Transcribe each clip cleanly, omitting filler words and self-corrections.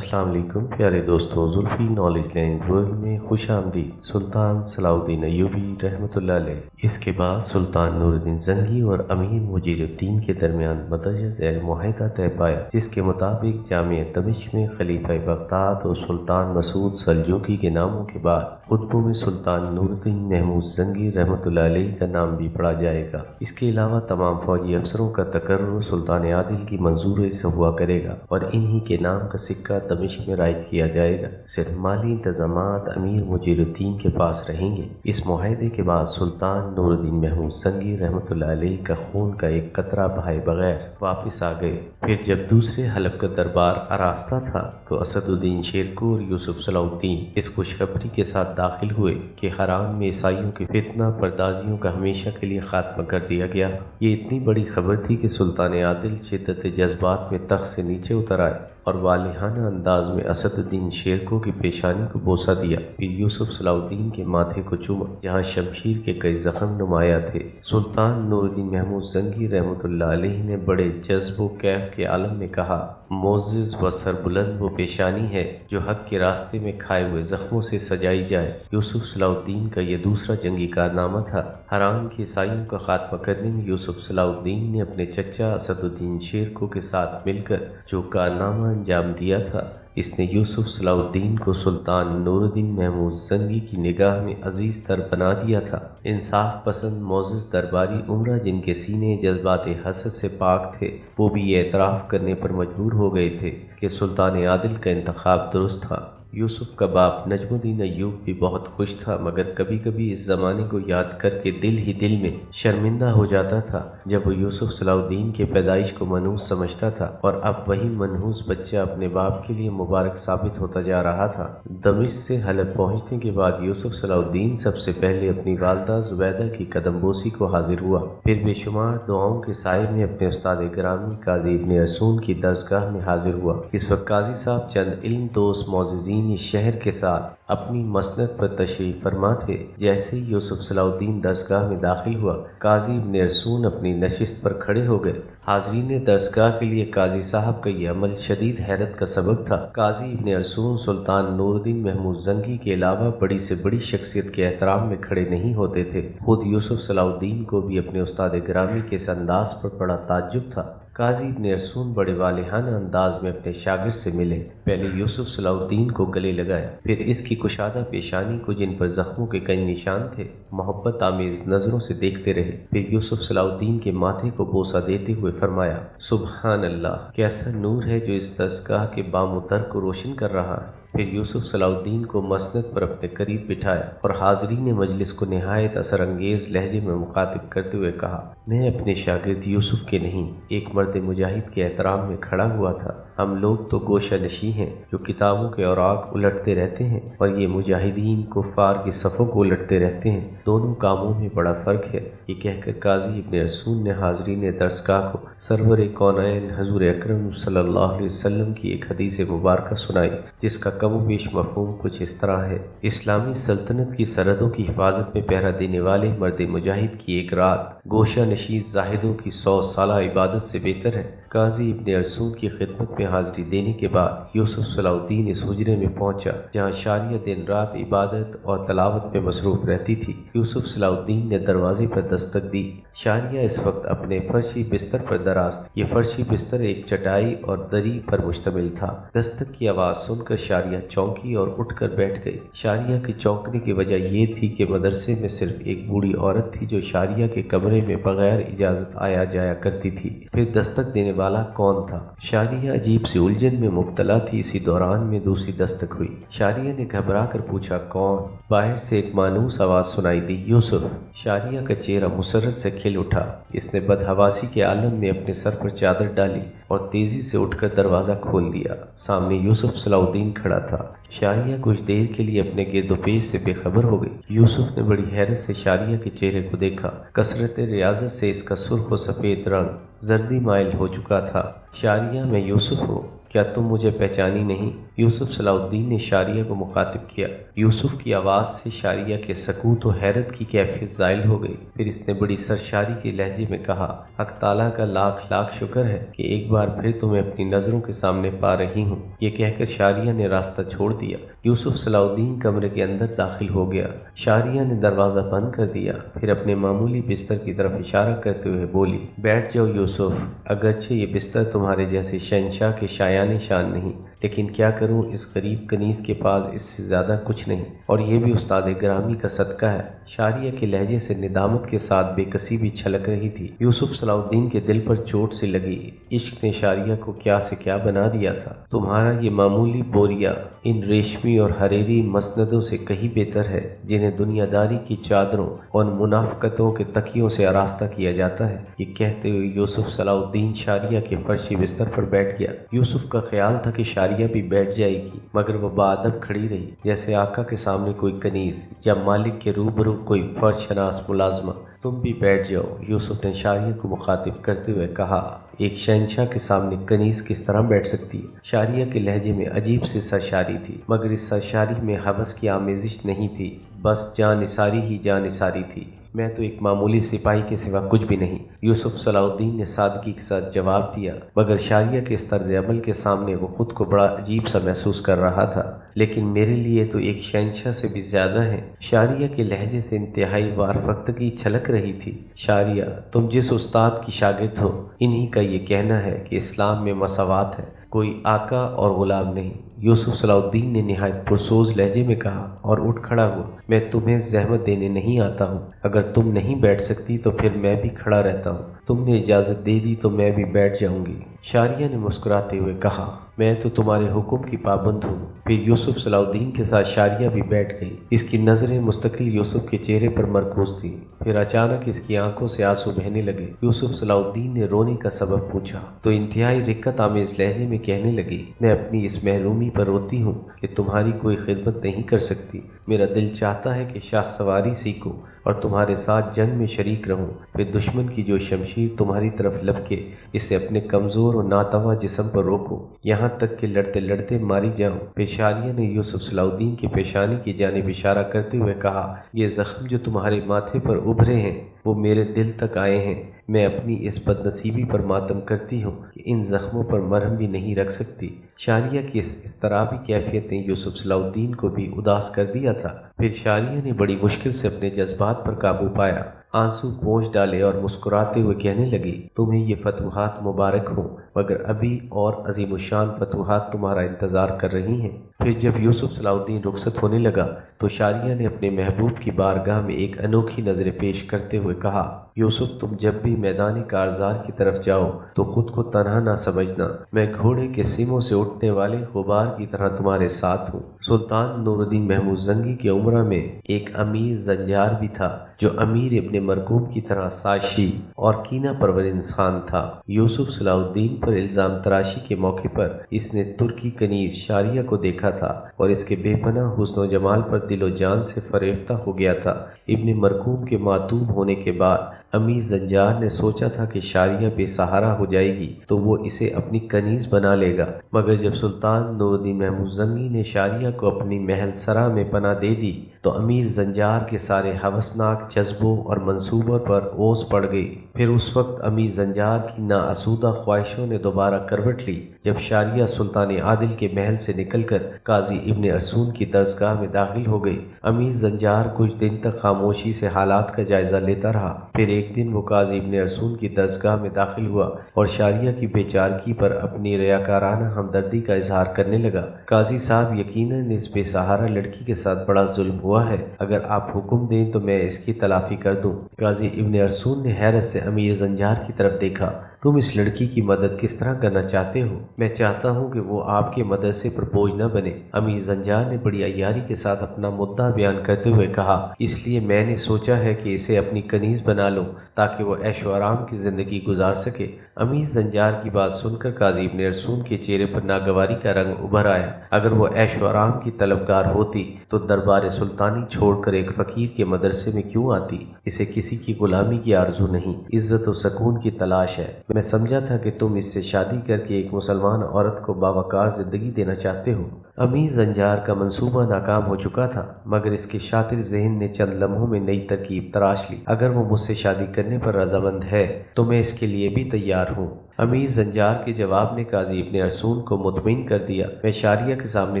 السلام علیکم پیارے دوستوں، زلفی نالج لینڈ ورلڈ میں خوش آمدید۔ سلطان صلاح الدین ایوبی رحمۃ اللہ علیہ، اس کے بعد سلطان نور الدین زنگی اور امیر مجیر الدین کے درمیان مدرجہ ذیل معاہدہ طے پایا، جس کے مطابق جامع دمشق میں خلیفہ بغداد اور سلطان مسعود سلجوقی کے ناموں کے بعد خطبوں میں سلطان نور الدین محمود زنگی رحمۃ اللہ علیہ کا نام بھی پڑھا جائے گا۔ اس کے علاوہ تمام فوجی افسروں کا تقرر سلطان عادل کی منظوری سے ہوا کرے گا اور انہی کے نام کا سکہ دمشق میں رائج کیا جائے گا۔ صرف مالی انتظامات امیر مجیر الدین کے پاس رہیں گے۔ اس معاہدے کے بعد سلطان نور الدین محمود زنگی رحمۃ اللہ علیہ کا خون کا ایک قطرہ بہائے بغیر واپس آ گئے۔ پھر جب دوسرے حلب کا دربار آراستہ تھا تو اسد الدین شیرکو اور یوسف صلاح الدین اس خوشخبری کے ساتھ داخل ہوئے کہ حرام میں عیسائیوں کی فتنہ پردازیوں کا ہمیشہ کے لیے خاتمہ کر دیا گیا۔ یہ اتنی بڑی خبر تھی کہ سلطان عادل شدت جذبات میں تخت سے نیچے اتر آئے اور والہانہ انداز میں اسد الدین شیرکو کی پیشانی کو بوسہ دیا، پھر یوسف صلاح الدین کے ماتھے کو چوما جہاں شمشیر کے کئی زخم نمایاں تھے۔ سلطان نور الدین محمود زنگی رحمۃ اللہ علیہ نے بڑے جذب و کیف کے عالم میں کہا، معزز و سربلند وہ پیشانی ہے جو حق کے راستے میں کھائے ہوئے زخموں سے سجائی جائے۔ یوسف صلاح الدین کا یہ دوسرا جنگی کارنامہ تھا۔ حرام کے عیسائیوں کا خاتمہ کرنے میں یوسف صلاح الدین نے اپنے چچا اسد الدین شیرکو کے ساتھ مل کر جو کارنامہ انجام دیا تھا، اس نے یوسف صلاح الدین کو سلطان نور الدین محمود زنگی کی نگاہ میں عزیز تر بنا دیا تھا۔ انصاف پسند معزز درباری عمرہ جن کے سینے جذبات حسد سے پاک تھے، وہ بھی یہ اعتراف کرنے پر مجبور ہو گئے تھے کہ سلطان عادل کا انتخاب درست تھا۔ یوسف کا باپ نجم الدین ایوب بھی بہت خوش تھا، مگر کبھی کبھی اس زمانے کو یاد کر کے دل ہی دل میں شرمندہ ہو جاتا تھا جب وہ یوسف صلاح الدین کے پیدائش کو منحوس سمجھتا تھا اور اب وہی منحوس بچہ اپنے باپ کے لیے مبارک ثابت ہوتا جا رہا تھا۔ دمشق سے حلب پہنچنے کے بعد یوسف صلاح الدین سب سے پہلے اپنی والدہ زبیدہ کی قدم بوسی کو حاضر ہوا، پھر بے شمار دعاؤں کے سائے میں اپنے استاد گرامی قاضی ابن ارسون کی درسگاہ میں حاضر ہوا۔ اس وقت قاضی صاحب چند علم دوست معززین اس شہر کے ساتھ اپنی مسند پر تشریف فرما تھے۔ جیسے ہی یوسف صلاح الدین درسگاہ میں داخل ہوا، قاضی ابن ارسون اپنی نشست پر کھڑے ہو گئے۔ حاضرین درسگاہ کے لیے قاضی صاحب کا یہ عمل شدید حیرت کا سبب تھا۔ قاضی ابن ارسون سلطان نور الدین محمود زنگی کے علاوہ بڑی سے بڑی شخصیت کے احترام میں کھڑے نہیں ہوتے تھے۔ خود یوسف صلاح الدین کو بھی اپنے استاد گرامی کے اس انداز پر بڑا تعجب تھا۔ قاضی ابن ارسون بڑے والہانہ انداز میں اپنے شاگرد سے ملے، پہلے یوسف صلاح الدین کو گلے لگایا، پھر اس کی کشادہ پیشانی کو جن پر زخموں کے کئی نشان تھے محبت آمیز نظروں سے دیکھتے رہے، پھر یوسف صلاح الدین کے ماتھے کو بوسہ دیتے ہوئے فرمایا، سبحان اللہ، کیسا نور ہے جو اس درسگاہ کے بام و در کو روشن کر رہا ہے۔ پھر یوسف صلاح الدین کو مسند پر اپنے قریب بٹھایا اور حاضرین مجلس کو نہایت اثر انگیز لہجے میں مخاطب کرتے ہوئے کہا، میں اپنے شاگرد یوسف کے نہیں، ایک مرد مجاہد کے احترام میں کھڑا ہوا تھا۔ ہم لوگ تو گوشہ نشیں ہیں جو کتابوں کے اوراق الٹتے رہتے ہیں، اور یہ مجاہدین کفار کی صفوں کو الٹتے رہتے ہیں، دونوں کاموں میں بڑا فرق ہے۔ یہ کہہ کر قاضی ابن ارسون نے حاضرین درسگاہ کو سرور کونین حضور اکرم صلی اللہ علیہ وسلم کی ایک حدیث مبارکہ سنائی، جس کا کم و بیش مفہوم کچھ اس طرح ہے، اسلامی سلطنت کی سرحدوں کی حفاظت میں پہرا دینے والے مرد مجاہد کی ایک رات گوشہ نشین زاہدوں کی 100 سالہ عبادت سے بہتر ہے۔ قاضی ابن ارسون کی خدمت میں حاضری دینے کے بعد یوسف صلاح الدین اس حجرے میں پہنچا جہاں شاریہ دن رات عبادت اور تلاوت میں مصروف رہتی تھی۔ یوسف صلاح الدین نے دروازے پر دستک دی۔ شاریہ اس وقت اپنے فرشی بستر پر دراز تھی۔ یہ فرشی بستر ایک چٹائی اور دری پر مشتمل تھا۔ دستک کی آواز سن کر شاریہ چونکی اور اٹھ کر بیٹھ گئی۔ شاریہ کے چونکنے کی وجہ یہ تھی کہ مدرسے میں صرف ایک بوڑھی عورت تھی جو شاریہ کے کمرے میں بغیر اجازت آیا جایا کرتی تھی۔ پھر دستک دینے والا کون تھا؟ شاریہ عجیب سی الجھن میں مبتلا تھی۔ اسی دوران میں دوسری دستک ہوئی۔ شاریہ نے گھبرا کر پوچھا، کون؟ باہر سے ایک مانوس آواز سنائی دی، یوسف۔ شاریہ کا چہرہ مسرت سے کھل اٹھا۔ اس نے بدحواسی کے عالم میں اپنے سر پر چادر ڈالی اور تیزی سے اٹھ کر دروازہ کھول دیا۔ سامنے یوسف صلاح الدین کھڑا تھا۔ شاریہ کچھ دیر کے لیے اپنے گرد و پیش سے بے خبر ہو گئی۔ یوسف نے بڑی حیرت سے شاریہ کے چہرے کو دیکھا۔ کثرت ریاضت سے اس کا سرخ و سفید رنگ زردی مائل ہو چکا تھا۔ شاریہ، میں یوسف ہوں، کیا تم مجھے پہچانی نہیں؟ یوسف صلاح الدین نے شاریہ کو مخاطب کیا۔ یوسف کی آواز سے شاریہ کے سکوت و حیرت کی کیفیت زائل ہو گئی۔ پھر اس نے بڑی سرشاری کے لہجے میں کہا، حق تعالیٰ کا لاکھ لاکھ شکر ہے کہ ایک بار پھر تمہیں اپنی نظروں کے سامنے پا رہی ہوں۔ یہ کہہ کر شاریہ نے راستہ چھوڑ دیا۔ یوسف صلاح الدین کمرے کے اندر داخل ہو گیا۔ شاریہ نے دروازہ بند کر دیا، پھر اپنے معمولی بستر کی طرف اشارہ کرتے ہوئے بولی، بیٹھ جاؤ یوسف، اگرچہ یہ بستر تمہارے جیسے شہنشاہ کے شایان شان نہیں، لیکن کیا کروں، اس غریب کنیز کے پاس اس سے زیادہ کچھ نہیں، اور یہ بھی استاد گرامی کا صدقہ ہے۔ شاریہ کے لہجے سے ندامت کے ساتھ بے کسی بھی چھلک رہی تھی۔ یوسف صلاح الدین کے دل پر چوٹ سی لگی۔ عشق نے شاریہ کو کیا سے کیا بنا دیا تھا۔ تمہارا یہ معمولی بوریا ان ریشمی اور حریری مسندوں سے کہیں بہتر ہے جنہیں دنیا داری کی چادروں اور منافقتوں کے تکیوں سے آراستہ کیا جاتا ہے۔ یہ کہتے ہوئے یوسف صلاح الدین شاریہ کے فرشی بستر پر بیٹھ گیا۔ یوسف کا خیال تھا کہ شاریہ بھی بیٹھ جائے گی، مگر وہ باادب کھڑی رہی، جیسے آقا کے سامنے کوئی کنیز یا مالک کے روبرو کوئی فرش شناس ملازمہ۔ تم بھی بیٹھ جاؤ، یوسف نے شاریہ کو مخاطب کرتے ہوئے کہا۔ ایک شہنشاہ کے سامنے کنیز کس طرح بیٹھ سکتی ہے؟ شاریہ کے لہجے میں عجیب سی سرشاری تھی، مگر اس سرشاری میں ہوس کی آمیزش نہیں تھی، بس جان نثاری ہی جان نثاری تھی۔ میں تو ایک معمولی سپاہی کے سوا کچھ بھی نہیں، یوسف صلاح الدین نے سادگی کے ساتھ جواب دیا، مگر شاریہ کے اس طرز عمل کے سامنے وہ خود کو بڑا عجیب سا محسوس کر رہا تھا۔ لیکن میرے لیے تو ایک شہنشاہ سے بھی زیادہ ہے۔ شاریہ کے لہجے سے انتہائی وارفتگی چھلک رہی تھی۔ شاریہ، تم جس استاد کی شاگرد ہو، انہی کا یہ کہنا ہے کہ اسلام میں مساوات ہے، کوئی آقا اور غلام نہیں۔ یوسف صلاح الدین نے نہایت پرسوز لہجے میں کہا اور اٹھ کھڑا ہوا۔ میں تمہیں زحمت دینے نہیں آتا ہوں، اگر تم نہیں بیٹھ سکتی تو پھر میں بھی کھڑا رہتا ہوں، تم نے اجازت دے دی تو میں بھی بیٹھ جاؤں گی۔ شاریہ نے مسکراتے ہوئے کہا، میں تو تمہارے حکم کی پابند ہوں۔ پھر یوسف صلاح الدین کے ساتھ شاریہ بھی بیٹھ گئی۔ اس کی نظریں مستقل یوسف کے چہرے پر مرکوز تھیں۔ پھر اچانک اس کی آنکھوں سے آنسو بہنے لگے۔ یوسف صلاح الدین نے رونے کا سبب پوچھا تو انتہائی رقت آمیز لہجے میں کہنے لگی، میں اپنی اس محرومی پر روتی ہوں کہ تمہاری کوئی خدمت نہیں کر سکتی۔ میرا دل چاہتا ہے کہ شاہ سواری سیکھوں اور تمہارے ساتھ جنگ میں شریک رہوں، پھر دشمن کی جو شمشیر تمہاری طرف لپکے اسے اپنے کمزور اور ناتواں جسم پر روکو، یہاں تک کہ لڑتے لڑتے ماری جاؤں۔ پھر شاریہ نے یوسف صلاح الدین کی پیشانی کی جانب اشارہ کرتے ہوئے کہا، یہ زخم جو تمہارے ماتھے پر ابھرے ہیں وہ میرے دل تک آئے ہیں۔ میں اپنی اس بد نصیبی پر ماتم کرتی ہوں کہ ان زخموں پر مرہم بھی نہیں رکھ سکتی۔ شاریہ کی اس اضطرابی کیفیت نے یوسف صلاح الدین کو بھی اداس کر دیا تھا۔ پھر شاریہ نے بڑی مشکل سے اپنے جذبات پر قابو پایا، آنسو پونچھ ڈالے اور مسکراتے ہوئے کہنے لگی، تمہیں یہ فتوحات مبارک ہوں، مگر ابھی اور عظیم الشان فتوحات تمہارا انتظار کر رہی ہیں۔ پھر جب یوسف صلاح الدین رخصت ہونے لگا تو شاریہ نے اپنے محبوب کی بارگاہ میں ایک انوکھی نظر پیش کرتے ہوئے کہا، یوسف تم جب بھی میدان کارزار کی طرف جاؤ تو خود کو تنہا نہ سمجھنا، میں گھوڑے کے سیموں سے اٹھنے والے غبار کی طرح تمہارے ساتھ ہوں۔ سلطان نور الدین محمود زنگی کی عمرہ میں ایک امیر زنجار بھی تھا جو امیر ابن مرکوب کی طرح سازشی اور کینہ پرور انسان تھا۔ یوسف صلاح الدین پر الزام تراشی کے موقع پر اس نے ترکی کنیز شاریہ کو دیکھا تھا اور اس کے بے پناہ حسن و جمال پر دل و جان سے فریفتہ ہو گیا تھا۔ ابن مرکوب کے معتوب ہونے کے بعد امیر زنجار نے سوچا تھا کہ شاریہ بے سہارا ہو جائے گی تو وہ اسے اپنی کنیز بنا لے گا، مگر جب سلطان نور الدین محمود زنگی نے شاریہ کو اپنی محل سرا میں پناہ دے دی تو امیر زنجار کے سارے ہوسناک جذبوں اور منصوبوں پر اوس پڑ گئی۔ پھر اس وقت امیر زنجار کی ناآسودہ خواہشوں نے دوبارہ کروٹ لی جب شاریہ سلطان عادل کے محل سے نکل کر قاضی ابن ارسون کی درسگاہ میں داخل ہو گئی۔ امیر زنجار کچھ دن تک خاموشی سے حالات کا جائزہ لیتا رہا۔ پھر ایک دن وہ قاضی ابن ارسون کی درسگاہ میں داخل ہوا اور شاریہ کی بیچارگی پر اپنی ریاکارانہ ہمدردی کا اظہار کرنے لگا۔ قاضی صاحب، یقیناً اس بے سہارا لڑکی کے ساتھ بڑا ظلم ہوا ہے، اگر آپ حکم دیں تو میں اس کی تلافی کر دوں۔ قاضی ابن ارسون نے حیرت سے امیر زنجار کی طرف دیکھا، تم اس لڑکی کی مدد کس طرح کرنا چاہتے ہو؟ میں چاہتا ہوں کہ وہ آپ کے مدرسے پر بوجھ نہ بنے۔ امیر زنجار نے بڑی عیاری کے ساتھ اپنا مدعا بیان کرتے ہوئے کہا، اس لیے میں نے سوچا ہے کہ اسے اپنی کنیز بنا لوں تاکہ وہ عیش و آرام کی زندگی گزار سکے۔ امیر زنجار کی بات سن کر قاضی ابن ارسون کے چہرے پر ناگواری کا رنگ ابھر آیا۔ اگر وہ عیش و آرام کی طلبگار ہوتی تو دربار سلطان سلطانی چھوڑ کر ایک فقیر کے مدرسے میں کیوں آتی؟ اسے کسی کی غلامی کی آرزو نہیں، عزت و سکون کی تلاش ہے۔ میں سمجھا تھا کہ تم اس سے شادی کر کے ایک مسلمان عورت کو باوقار زندگی دینا چاہتے ہو۔ امیر زنجار کا منصوبہ ناکام ہو چکا تھا، مگر اس کے شاطر ذہن نے چند لمحوں میں نئی ترکیب تراش لی۔ اگر وہ مجھ سے شادی کرنے پر رضامند ہے تو میں اس کے لیے بھی تیار ہوں۔ امیر زنجار کے جواب نے قاضی ابن ارسطو کو مطمئن کر دیا۔ میں شاریہ کے سامنے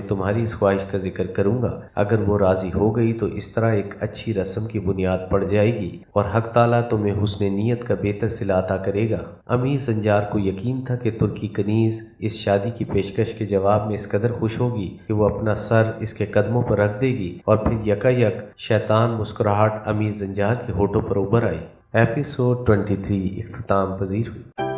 تمہاری اس خواہش کا ذکر کروں گا، اگر وہ راضی ہو گئی تو اس طرح ایک اچھی رسم کی بنیاد پڑ جائے گی اور حق تعالیٰ تمہیں حسن نیت کا بہتر صلہ عطا کرے گا۔ امیر زنجار کو یقین تھا کہ ترکی کنیز اس شادی کی پیشکش کے جواب میں اس قدر خوش ہوگی کہ وہ اپنا سر اس کے قدموں پر رکھ دے گی، اور پھر یکا یک شیطان مسکراہٹ امیر زنجار کے ہونٹوں پر ابھر آئی۔ ایپیسوڈ 23 اختتام پذیر ہوئی۔